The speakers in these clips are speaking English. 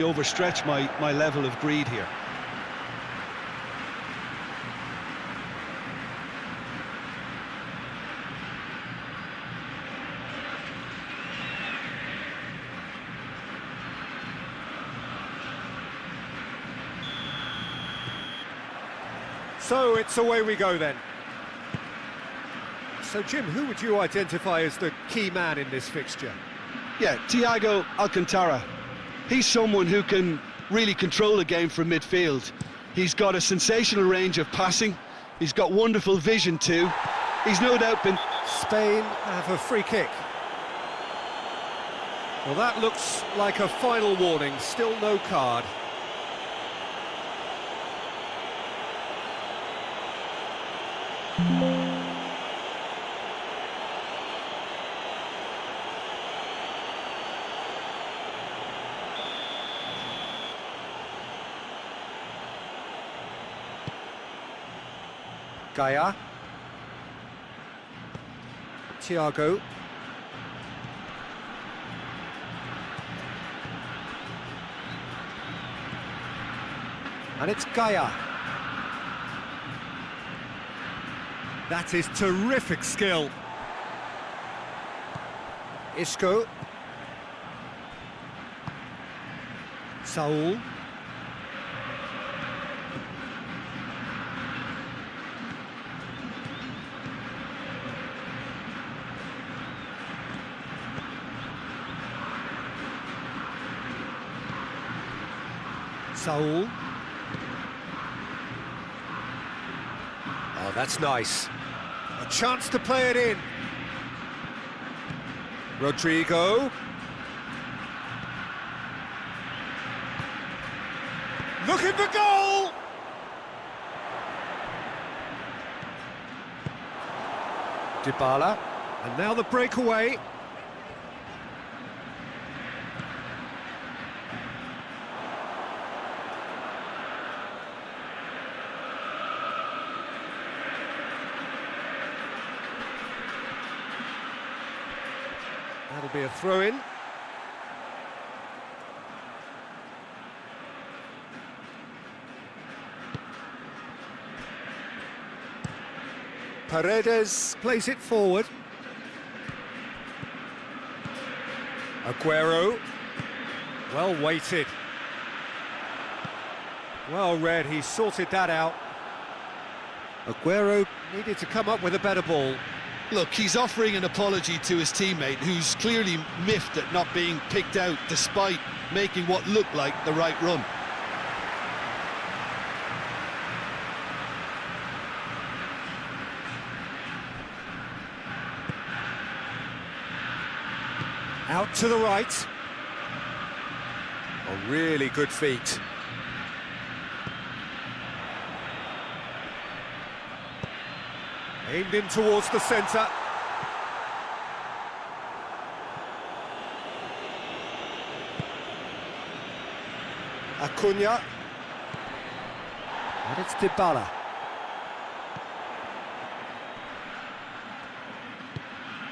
overstretch my level of greed here. So it's away we go then. So Jim, who would you identify as the key man in this fixture? Yeah, Thiago Alcantara. He's someone who can really control the game from midfield. He's got a sensational range of passing. He's got wonderful vision too. He's no doubt been... Spain have a free kick. Well, that looks like a final warning. Still no card. Gaia. Thiago. And it's Gaia. That is terrific skill. Isco. Saul. Saul. Oh, that's nice. A chance to play it in. Rodrigo. Looking for goal! Dybala. And now the breakaway. That'll be a throw-in. Paredes plays it forward. Aguero. Well weighted. Well read, he sorted that out. Aguero needed to come up with a better ball. Look, he's offering an apology to his teammate, who's clearly miffed at not being picked out despite making what looked like the right run. Out to the right. A really good feat. Aimed in towards the centre. Acuna. And it's Dybala.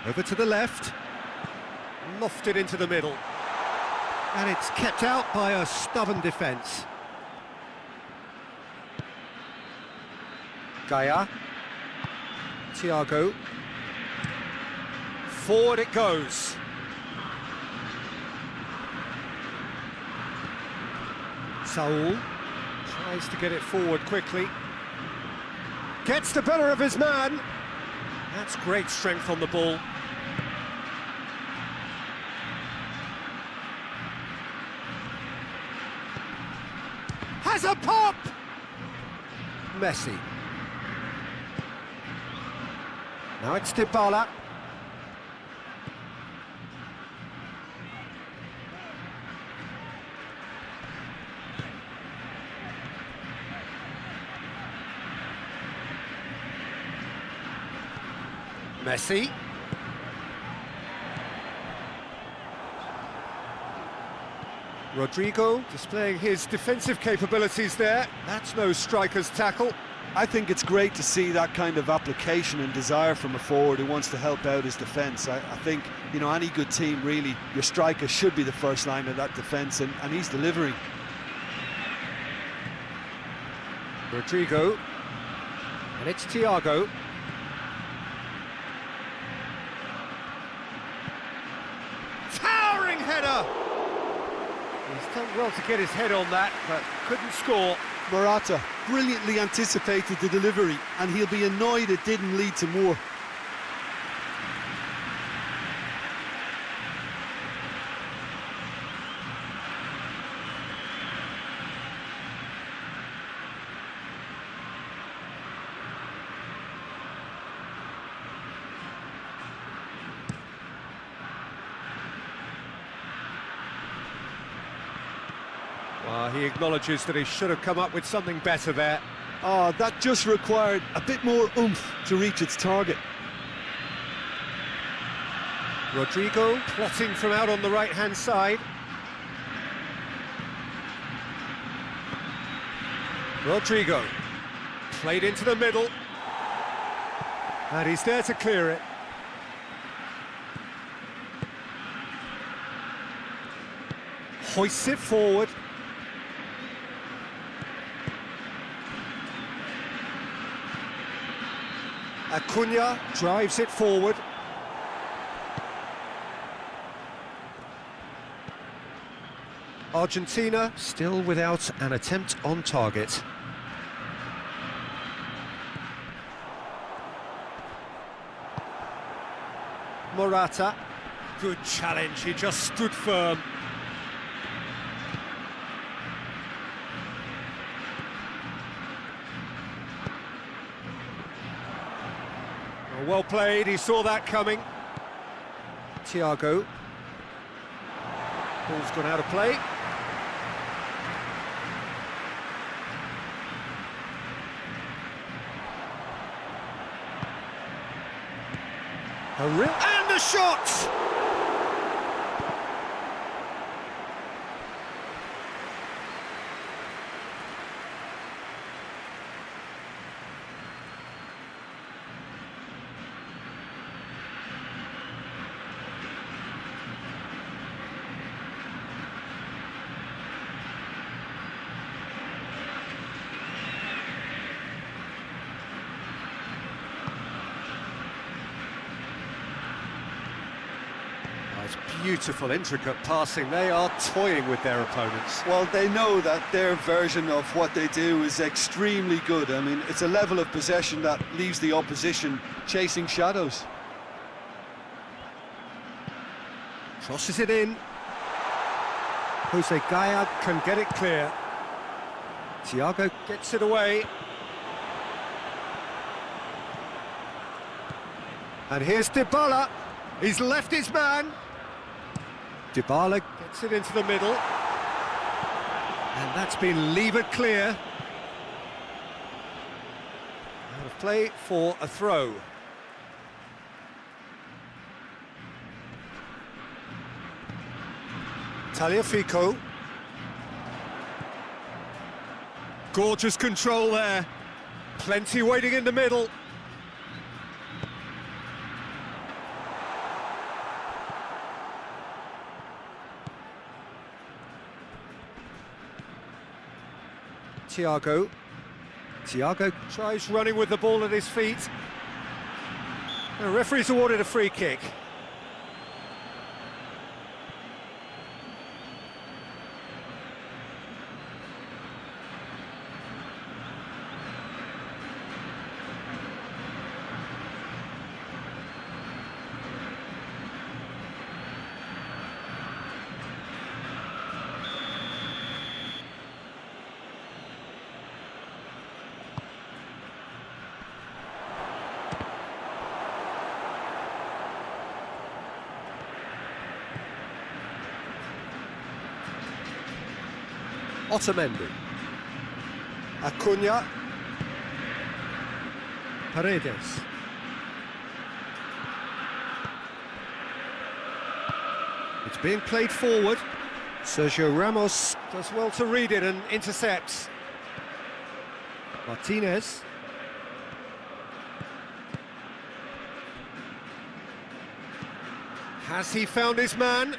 Over to the left. Lofted into the middle. And it's kept out by a stubborn defence. Gaia. Thiago. Forward it goes. Saul tries to get it forward quickly. Gets the better of his man. That's great strength on the ball. Has a pop! Messi. Now it's Dybala. Messi. Rodrigo displaying his defensive capabilities there. That's no striker's tackle. I think it's great to see that kind of application and desire from a forward who wants to help out his defence. I think, you know, any good team, really, your striker should be the first line of that defence, and he's delivering. Rodrigo, and it's Thiago. Towering header! He's done well to get his head on that, but couldn't score. Morata brilliantly anticipated the delivery, and he'll be annoyed it didn't lead to more. Well, he acknowledges that he should have come up with something better there. Oh, that just required a bit more oomph to reach its target. Rodrigo plotting from out on the right-hand side. Rodrigo played into the middle. And he's there to clear it. Hoists it forward. Acuna drives it forward. Argentina still without an attempt on target. Morata, good challenge, he just stood firm. Well played, he saw that coming. Thiago. Ball's gone out of play. And the shot! It's beautiful, intricate passing. They are toying with their opponents. Well, they know that their version of what they do is extremely good. I mean, it's a level of possession that leaves the opposition chasing shadows. Crosses it in. Jose Gaya can get it clear. Thiago gets it away. And here's Dybala. He's left his man. Dybala gets it into the middle. And that's been levered clear. Out of play for a throw. Tagliafico. Gorgeous control there. Plenty waiting in the middle. Thiago tries running with the ball at his feet. The referee's awarded a free kick. Otamendi. Acuna. Paredes. It's being played forward. Sergio Ramos does well to read it and intercepts. Martinez. Has he found his man?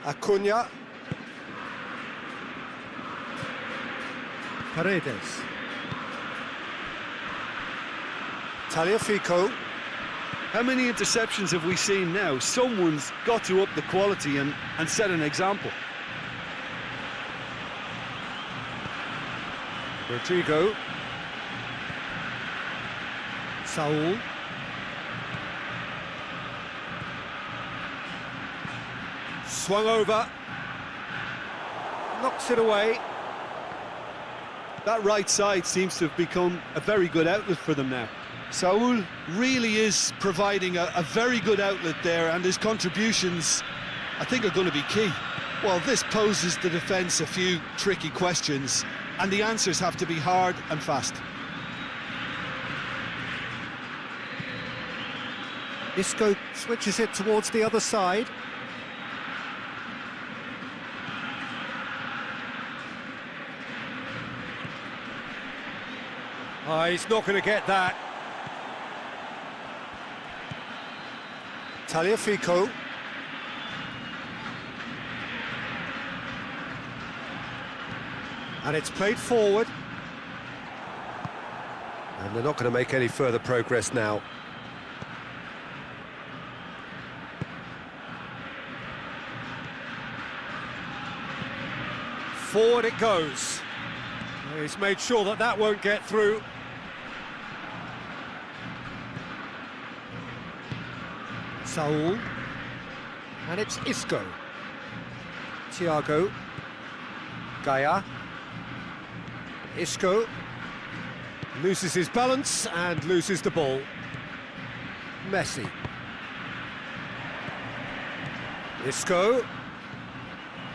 Acuna. Paredes. Tagliafico. How many interceptions have we seen now? Someone's got to up the quality and set an example. Rodrigo. Saul. Swung over. Knocks it away. That right side seems to have become a very good outlet for them now. Saul really is providing a very good outlet there, and his contributions, I think, are going to be key. Well, this poses the defence a few tricky questions, and the answers have to be hard and fast. Isco switches it towards the other side. Oh, he's not going to get that. Tagliafico. And it's played forward. And they're not going to make any further progress now. Forward it goes. He's made sure that that won't get through. Saul. And it's Isco. Thiago. Gaia. Isco. Loses his balance and loses the ball. Messi. Isco.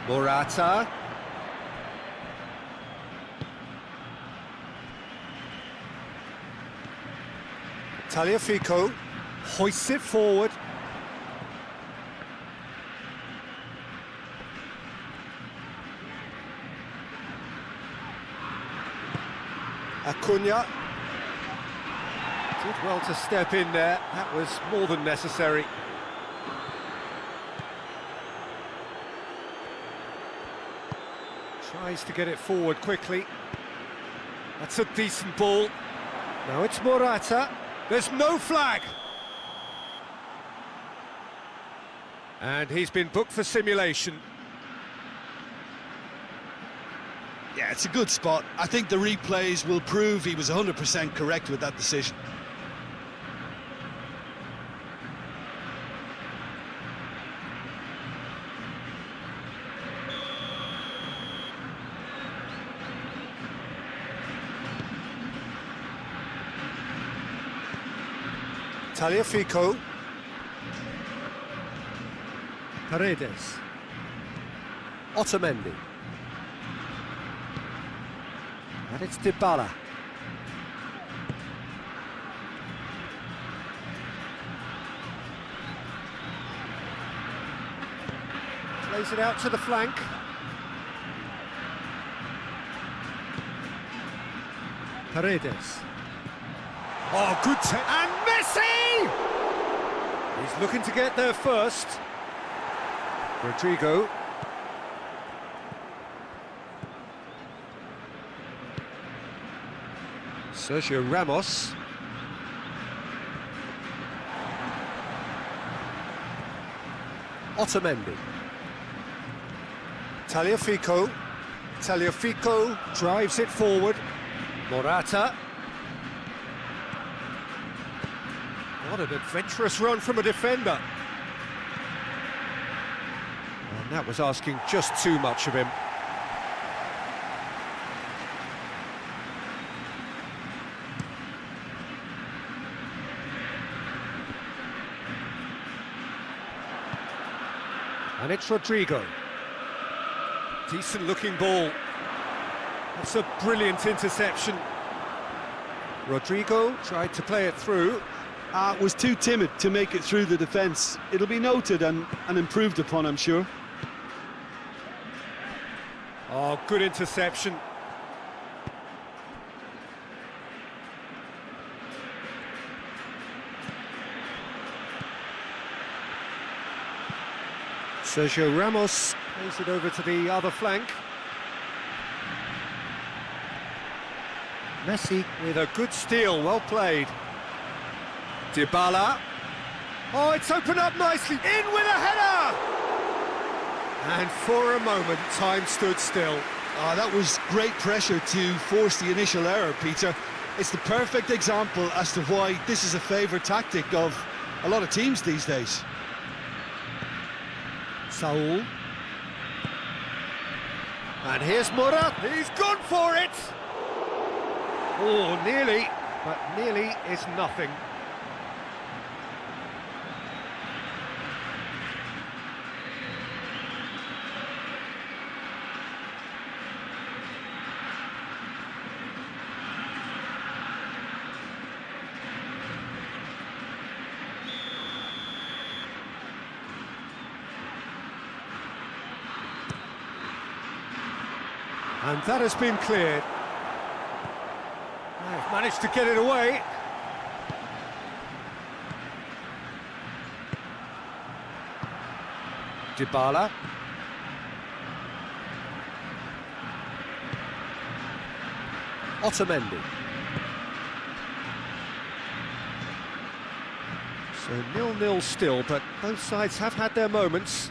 Morata. Tagliafico hoists it forward. Acuna did well to step in there. That was more than necessary. Tries to get it forward quickly. That's a decent ball. Now it's Morata. There's no flag. And he's been booked for simulation. Yeah, it's a good spot. I think the replays will prove he was 100% correct with that decision. Tagliafico. Paredes. Otamendi. And it's Dybala. Plays it out to the flank. Paredes. Oh, good and Messi! He's looking to get there first. Rodrigo. Sergio Ramos. Otamendi. Tagliafico. Tagliafico drives it forward. Morata. What an adventurous run from a defender. And that was asking just too much of him. And it's Rodrigo. Decent looking ball. That's a brilliant interception. Rodrigo tried to play it through. Was too timid to make it through the defence. It'll be noted and improved upon, I'm sure. Oh, good interception. Sergio Ramos plays it over to the other flank. Messi with a good steal, well played. Dybala. Oh, it's opened up nicely, in with a header! And for a moment, time stood still. Oh, that was great pressure to force the initial error, Peter. It's the perfect example as to why this is a favourite tactic of a lot of teams these days. Saul. And here's Mura, he's gone for it! Oh, nearly, but nearly is nothing. And that has been cleared. They've managed to get it away. Dybala. Otamendi. So 0-0 still, but both sides have had their moments.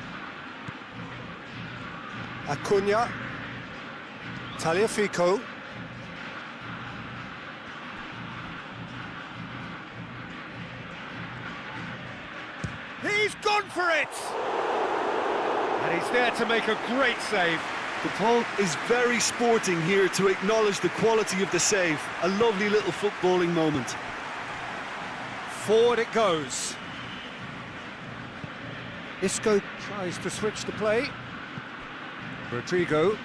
Acuna. Tagliafico. He's gone for it! And he's there to make a great save. The ball is very sporting here to acknowledge the quality of the save. A lovely little footballing moment. Forward it goes. Isco tries to switch the play. Rodrigo.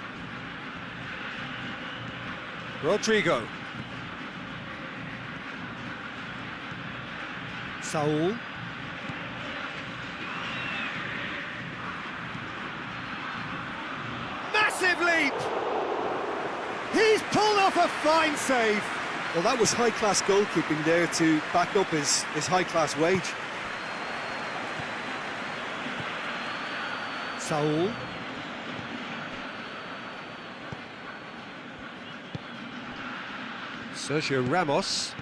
Saul. Massive leap! He's pulled off a fine save. Well, that was high-class goalkeeping there to back up his high-class wage. Saul. Sergio Ramos.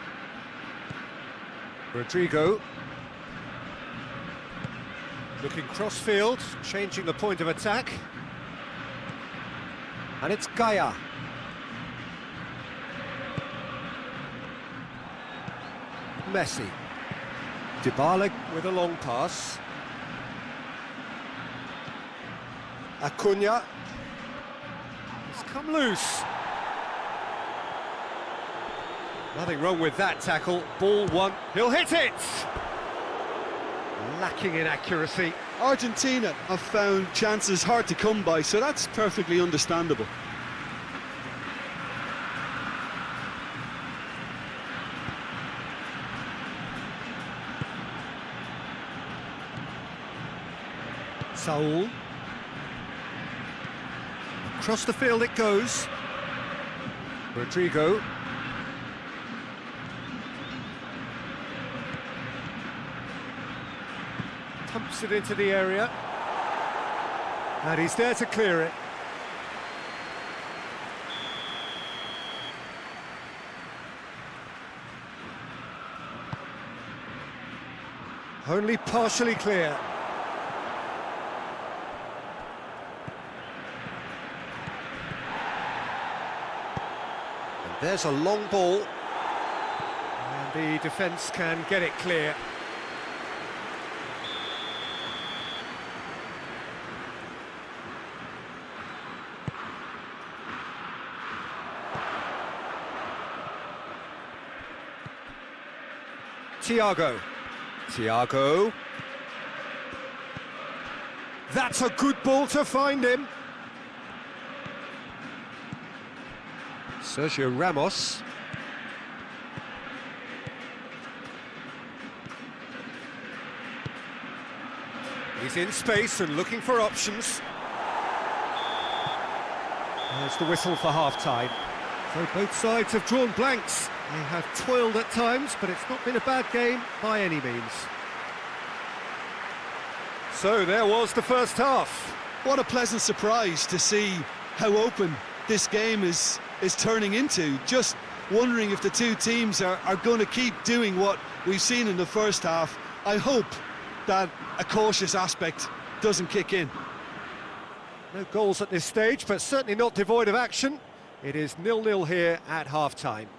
Rodrigo. Looking cross-field, changing the point of attack. And it's Gaia. Messi. Dybala with a long pass. Acuna. It's come loose. Nothing wrong with that tackle. Ball one. He'll hit it! Lacking in accuracy. Argentina have found chances hard to come by, so that's perfectly understandable. Saul. Across the field it goes. Rodrigo. Pumps it into the area. And he's there to clear it. Only partially clear. And there's a long ball. And the defence can get it clear. Thiago. That's a good ball to find him. Sergio Ramos. He's in space and looking for options. There's the whistle for half-time. So both sides have drawn blanks. They have toiled at times, but it's not been a bad game by any means. So there was the first half. What a pleasant surprise to see how open this game is turning into. Just wondering if the two teams are going to keep doing what we've seen in the first half. I hope that a cautious aspect doesn't kick in. No goals at this stage, but certainly not devoid of action. It is 0-0 here at half-time.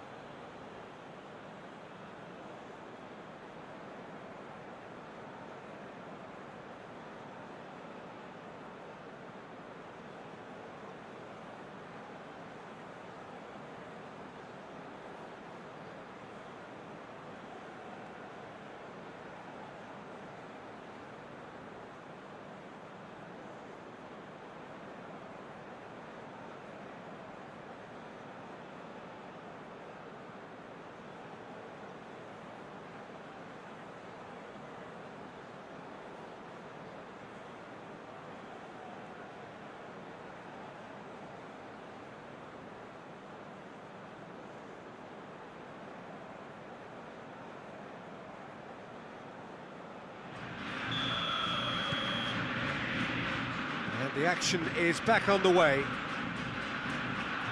The action is back on the way.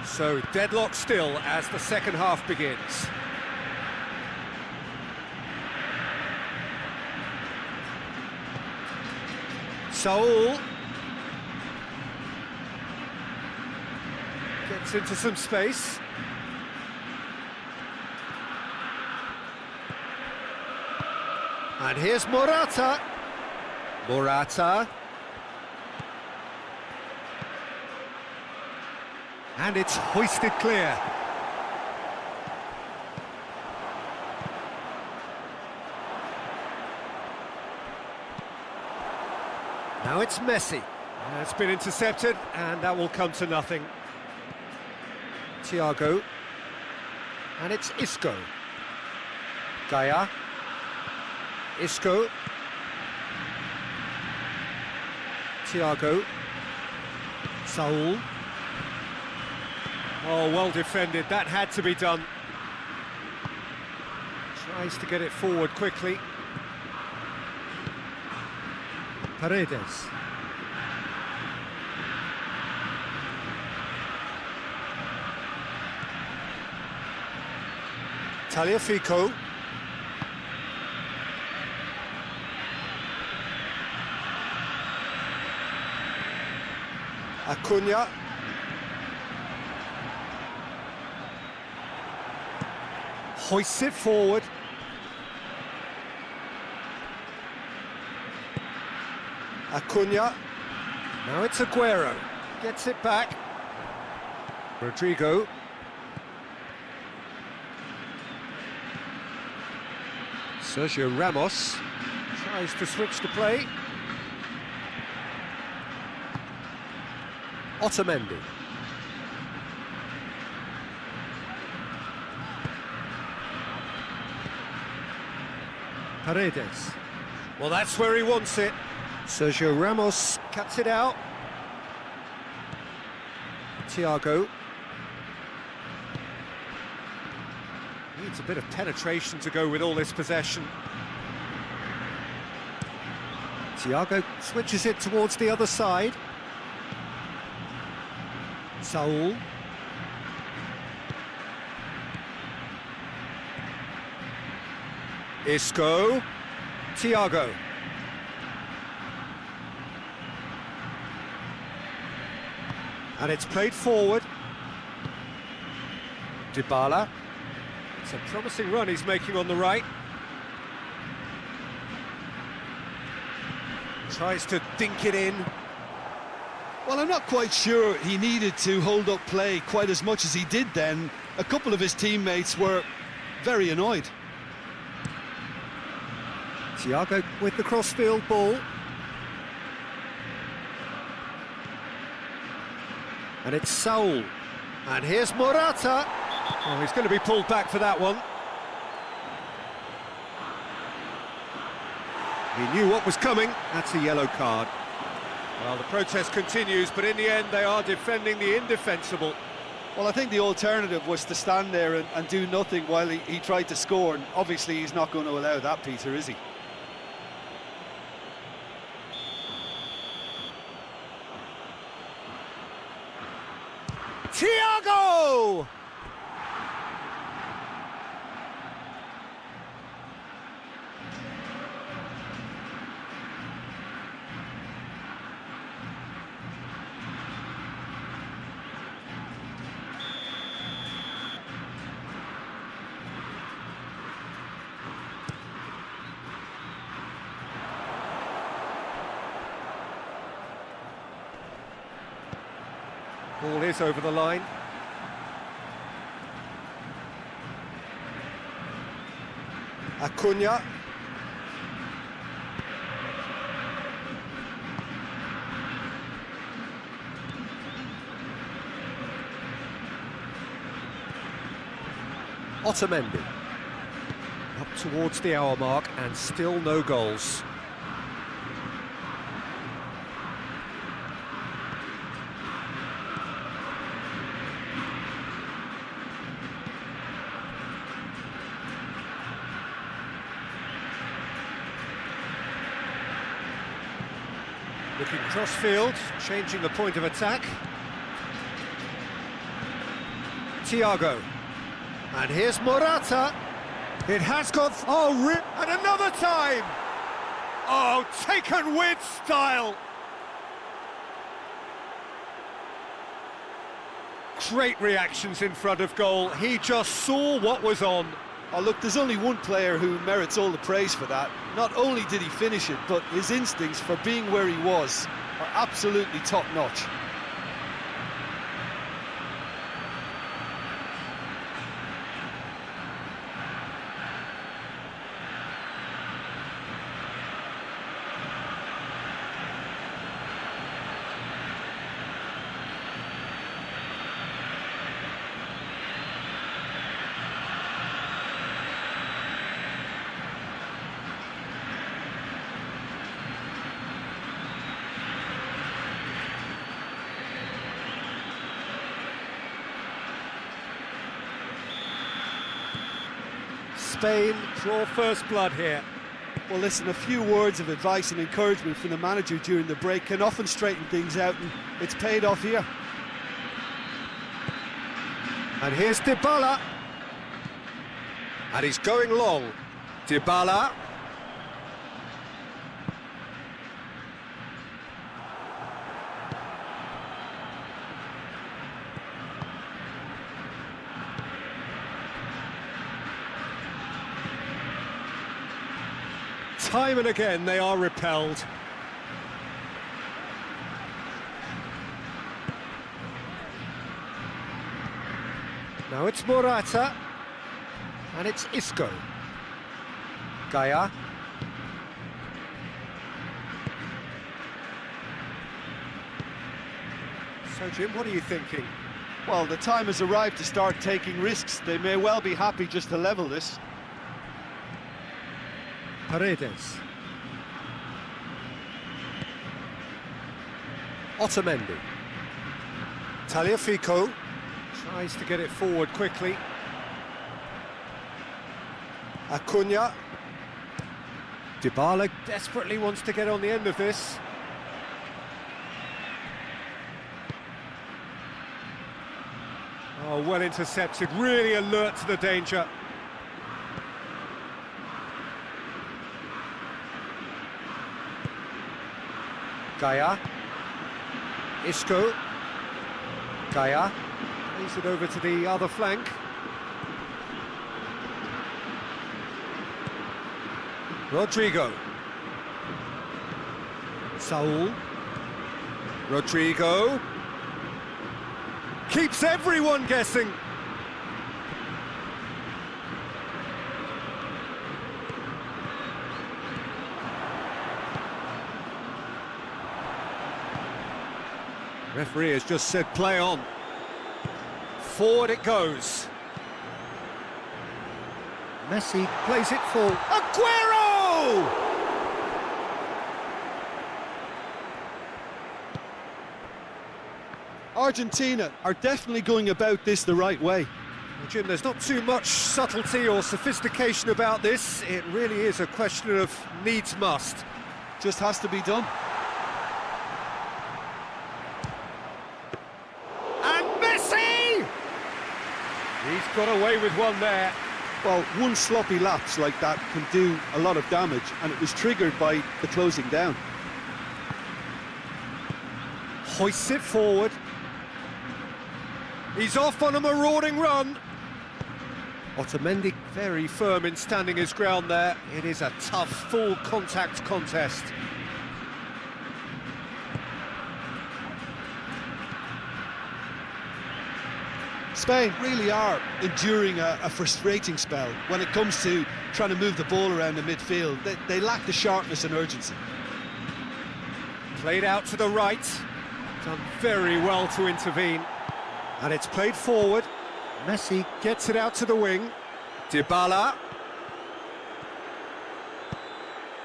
So deadlock still as the second half begins. Saul gets into some space. And here's Morata. Morata. And it's hoisted clear. Now it's Messi. It's been intercepted, and that will come to nothing. Thiago. And it's Isco. Gaia. Isco. Thiago. Saul. Oh, well defended, that had to be done. Tries to get it forward quickly. Paredes. Tagliafico. Acuna. Hoists it forward. Acuna. Now it's Aguero. Gets it back. Rodrigo. Sergio Ramos tries to switch the play. Otamendi. Paredes. Well, that's where he wants it. Sergio Ramos cuts it out. Thiago. Needs a bit of penetration to go with all this possession. Thiago switches it towards the other side. Saul. Isco. Thiago. And it's played forward. Dybala. It's a promising run he's making on the right. Tries to dink it in. Well, I'm not quite sure he needed to hold up play quite as much as he did then. A couple of his teammates were very annoyed. Thiago with the cross-field ball. And it's Saul. And here's Morata. Oh, he's going to be pulled back for that one. He knew what was coming. That's a yellow card. Well, the protest continues, but in the end they are defending the indefensible. Well, I think the alternative was to stand there and do nothing while he tried to score, and obviously he's not going to allow that, Peter, is he? Thiago! Ball is over the line. Acuna. Otamendi. Up towards the hour mark and still no goals. Looking cross-field, changing the point of attack. Thiago. And here's Morata. It has got... and another time! Oh, taken with style! Great reactions in front of goal. He just saw what was on. Oh, look, there's only one player who merits all the praise for that. Not only did he finish it, but his instincts for being where he was are absolutely top-notch. Spain draw first blood here. Well, listen, a few words of advice and encouragement from the manager during the break can often straighten things out, and it's paid off here. And here's Dybala. And he's going long. Dybala. Time and again they are repelled. Now it's Morata. And it's Isco. Gaia. So Jim, what are you thinking? Well, the time has arrived to start taking risks. They may well be happy just to level this. Paredes. Otamendi. Tagliafico tries to get it forward quickly. Acuna. Dybala desperately wants to get on the end of this. Oh, well intercepted, really alert to the danger. Gaia. Isco. Gaia. Plays it over to the other flank. Rodrigo. Saul. Rodrigo. Keeps everyone guessing. Referee has just said play on. Forward it goes. Messi plays it full. Aguero! Argentina are definitely going about this the right way. Well, Jim, there's not too much subtlety or sophistication about this. It really is a question of needs must. Just has to be done. And Messi! He's got away with one there. Well, one sloppy lapse like that can do a lot of damage, and it was triggered by the closing down. Hoists it forward. He's off on a marauding run. Otamendi very firm in standing his ground there. It is a tough, full contact contest. Spain really are enduring a frustrating spell when it comes to trying to move the ball around the midfield. They lack the sharpness and urgency. Played out to the right. Done very well to intervene. And it's played forward. Messi gets it out to the wing. Dybala.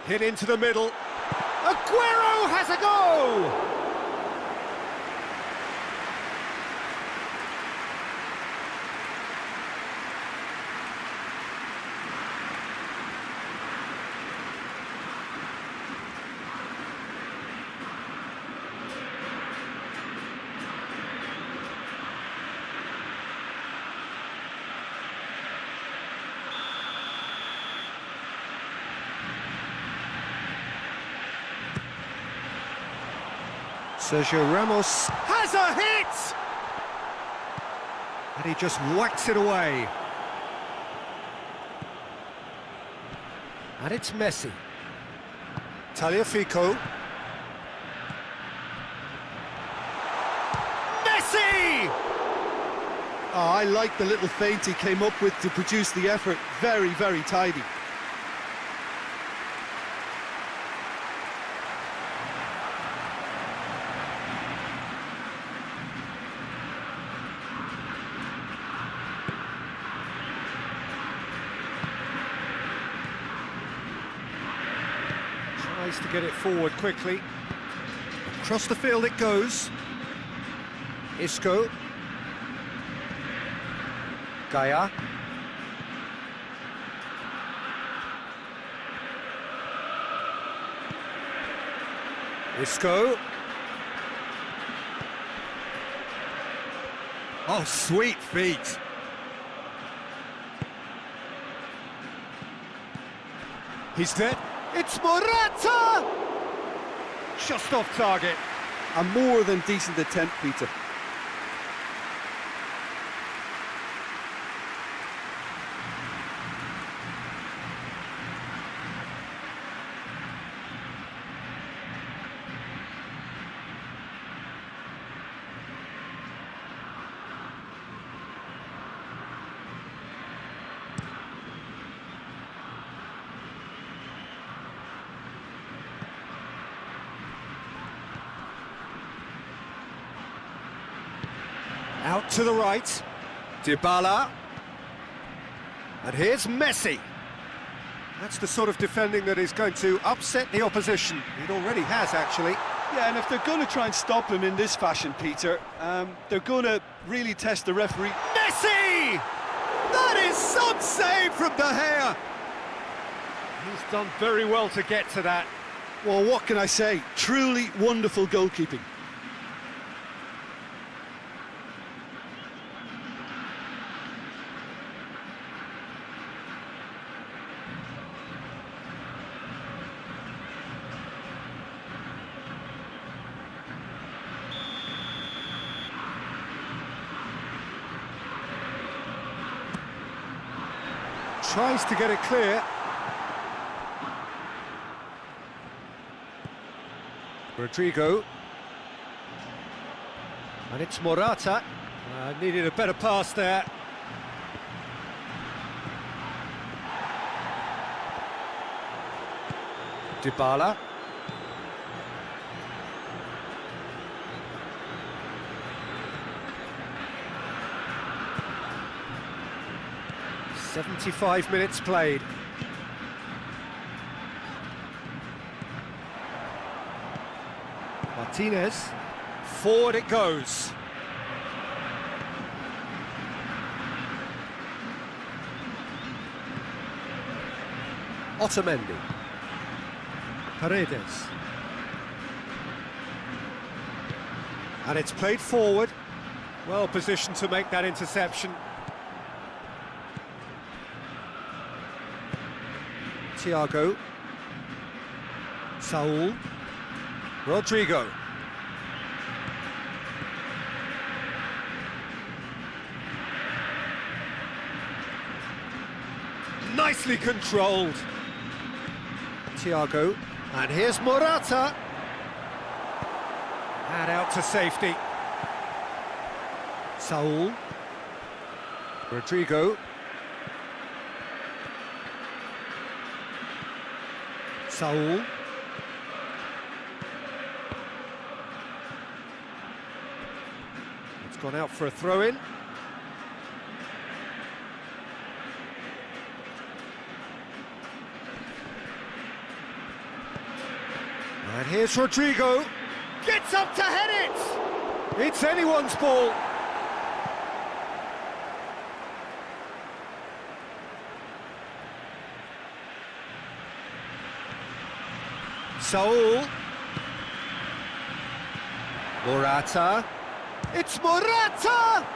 Hit into the middle. Aguero has a go! Sergio Ramos has a hit! And he just whacks it away. And it's Messi. Tagliafico. Messi! Oh, I like the little feint he came up with to produce the effort. Very, very tidy. Tries to get it forward quickly. Across the field it goes. Isco. Gaia. Isco. Oh, sweet feet. He's there. It's Morata! Just off target. A more than decent attempt, Peter. Out to the right, Dybala, and here's Messi. That's the sort of defending that is going to upset the opposition. It already has, actually. Yeah, and if they're going to try and stop him in this fashion, Peter, they're going to really test the referee. Messi! That is some save from De Gea. He's done very well to get to that. Well, what can I say? Truly wonderful goalkeeping. Tries to get it clear. Rodrigo. And it's Morata. Needed a better pass there. Dybala. "75 minutes played. Martinez. Forward it goes. Otamendi. Paredes. And it's played forward. Well positioned to make that interception. Thiago. Saul. Rodrigo. Nicely controlled. Thiago. And here's Morata. And out to safety. Saul. Rodrigo. Saul. It's gone out for a throw-in. And here's Rodrigo. Gets up to head it! It's anyone's ball. Saul. Morata. It's Morata!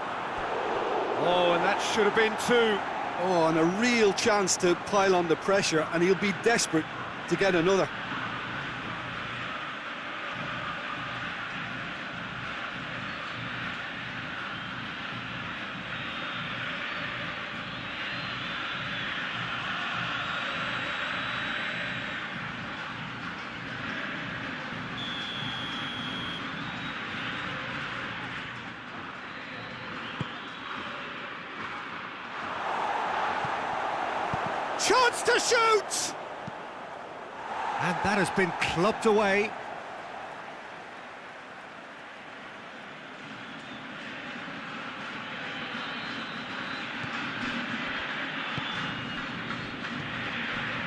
Oh, and that should have been two. Oh, and a real chance to pile on the pressure, and he'll be desperate to get another. Chance to shoot! And that has been clubbed away.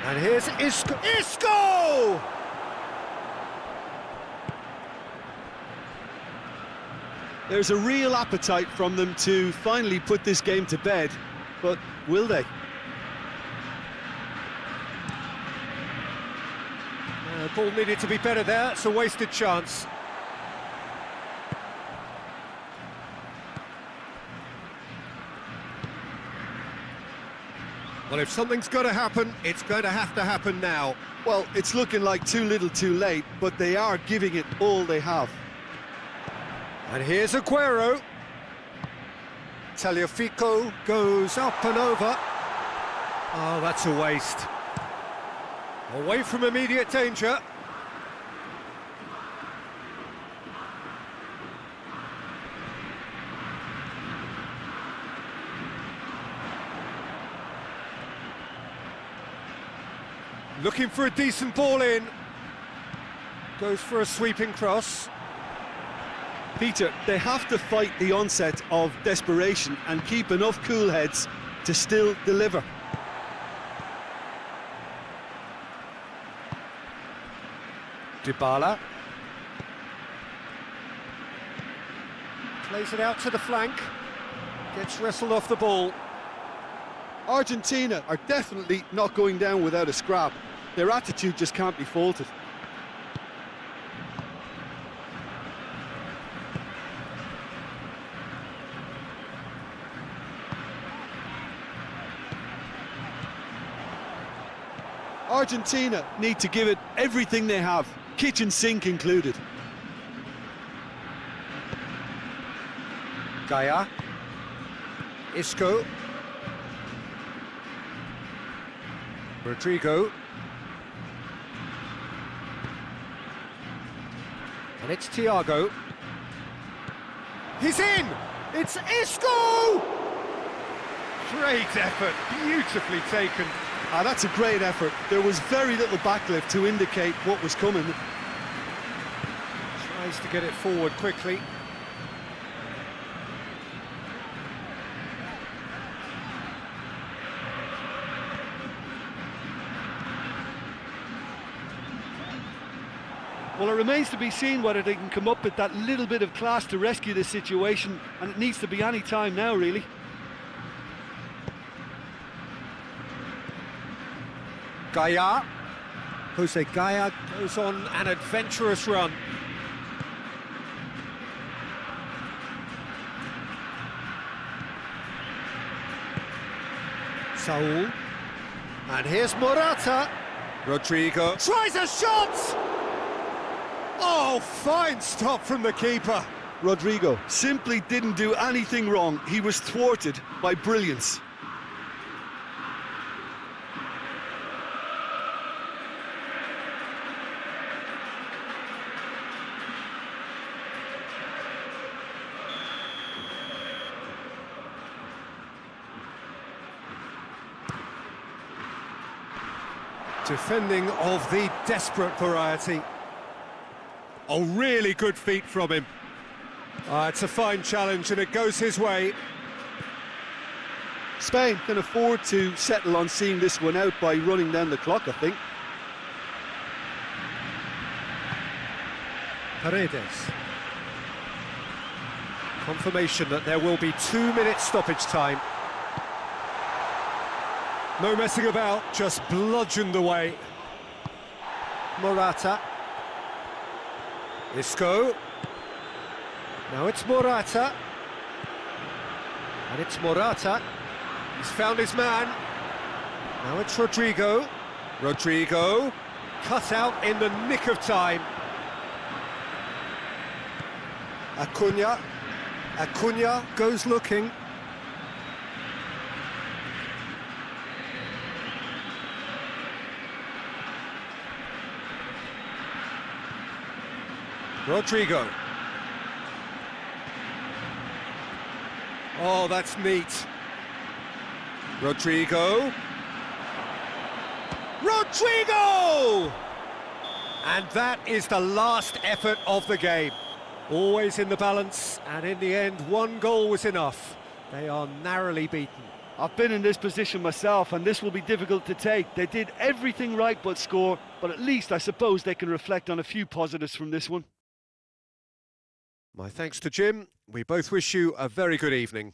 And here's Isco. Isco! There's a real appetite from them to finally put this game to bed, but will they? Ball needed to be better there, it's a wasted chance. Well, if something's got to happen, it's going to happen now. Well, it's looking like too little too late, but they are giving it all they have. And here's Aguero. Tagliafico goes up and over. Oh, that's a waste. Away from immediate danger. Looking for a decent ball in. Goes for a sweeping cross. Peter, they have to fight the onset of desperation and keep enough cool heads to still deliver. Dybala. Plays it out to the flank. Gets wrestled off the ball. Argentina are definitely not going down without a scrap. Their attitude just can't be faulted. Argentina need to give it everything they have, kitchen sink included. Gaia. Isco. Rodrigo. And it's Thiago. He's in! It's Isco! Great effort, beautifully taken. Ah, that's a great effort. There was very little backlift to indicate what was coming. Tries to get it forward quickly. Well, it remains to be seen whether they can come up with that little bit of class to rescue this situation, and it needs to be any time now, really. Gaia. Jose Gaia goes on an adventurous run. Saul. And here's Morata. Rodrigo tries a shot! Oh, fine stop from the keeper. Rodrigo simply didn't do anything wrong. He was thwarted by brilliance. Defending of the desperate variety. Oh, really good feet from him. It's a fine challenge and it goes his way. Spain can afford to settle on seeing this one out by running down the clock, I think. Paredes. Confirmation that there will be 2 minutes stoppage time. No messing about, just bludgeoned away. Morata. Isco. Now it's Morata. And it's Morata. He's found his man. Now it's Rodrigo. Rodrigo. Cut out in the nick of time. Acuna. Acuna goes looking. Rodrigo. Oh, that's neat. Rodrigo. Rodrigo! And that is the last effort of the game. Always in the balance, and in the end, 1 goal was enough. They are narrowly beaten. I've been in this position myself, and this will be difficult to take. They did everything right but score, but at least I suppose they can reflect on a few positives from this one. My thanks to Jim. We both wish you a very good evening.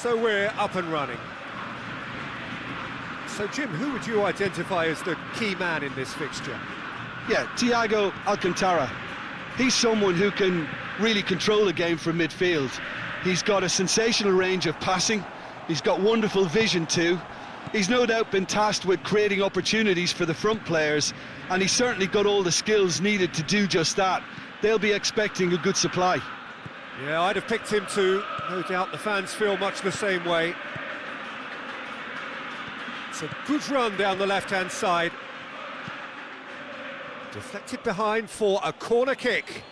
So we're up and running. So Jim, who would you identify as the key man in this fixture? Yeah, Thiago Alcantara. He's someone who can really control a game from midfield. He's got a sensational range of passing. He's got wonderful vision too. He's no doubt been tasked with creating opportunities for the front players, and he's certainly got all the skills needed to do just that. They'll be expecting a good supply. Yeah, I'd have picked him too. No doubt the fans feel much the same way. It's a good run down the left-hand side. Deflected behind for a corner kick.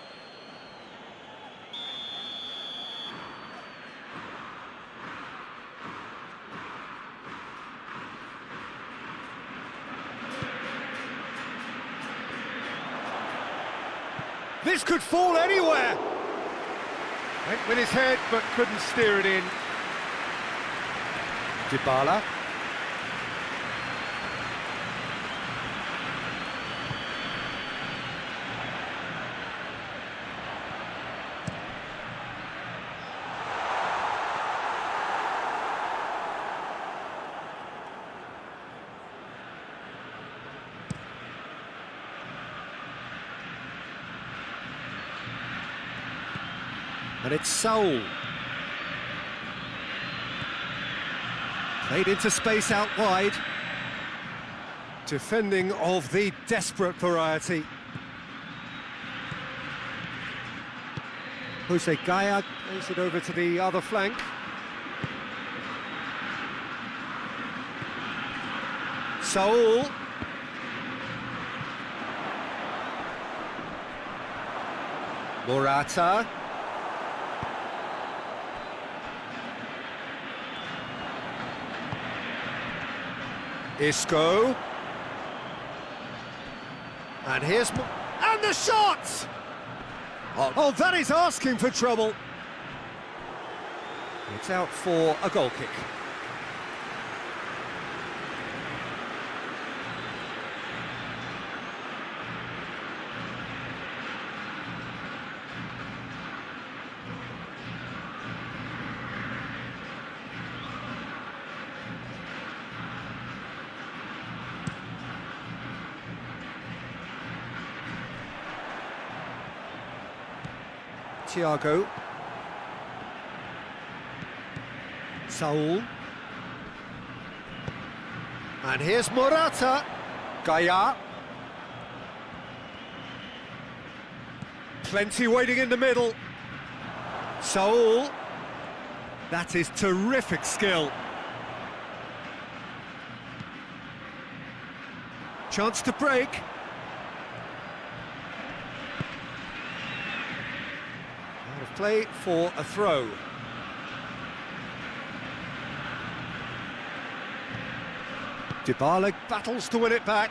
This could fall anywhere. Went with his head, but couldn't steer it in. Dybala. And it's Saul. Played into space out wide. Defending of the desperate variety. Jose Gaya plays it over to the other flank. Saul. Morata. Isco. And here's... And the shot! Oh, that is asking for trouble. It's out for a goal kick. Thiago. Saul. And here's Morata. Gaya. Plenty waiting in the middle. Saul. That is terrific skill. Chance to break. Play for a throw. Dybala battles to win it back.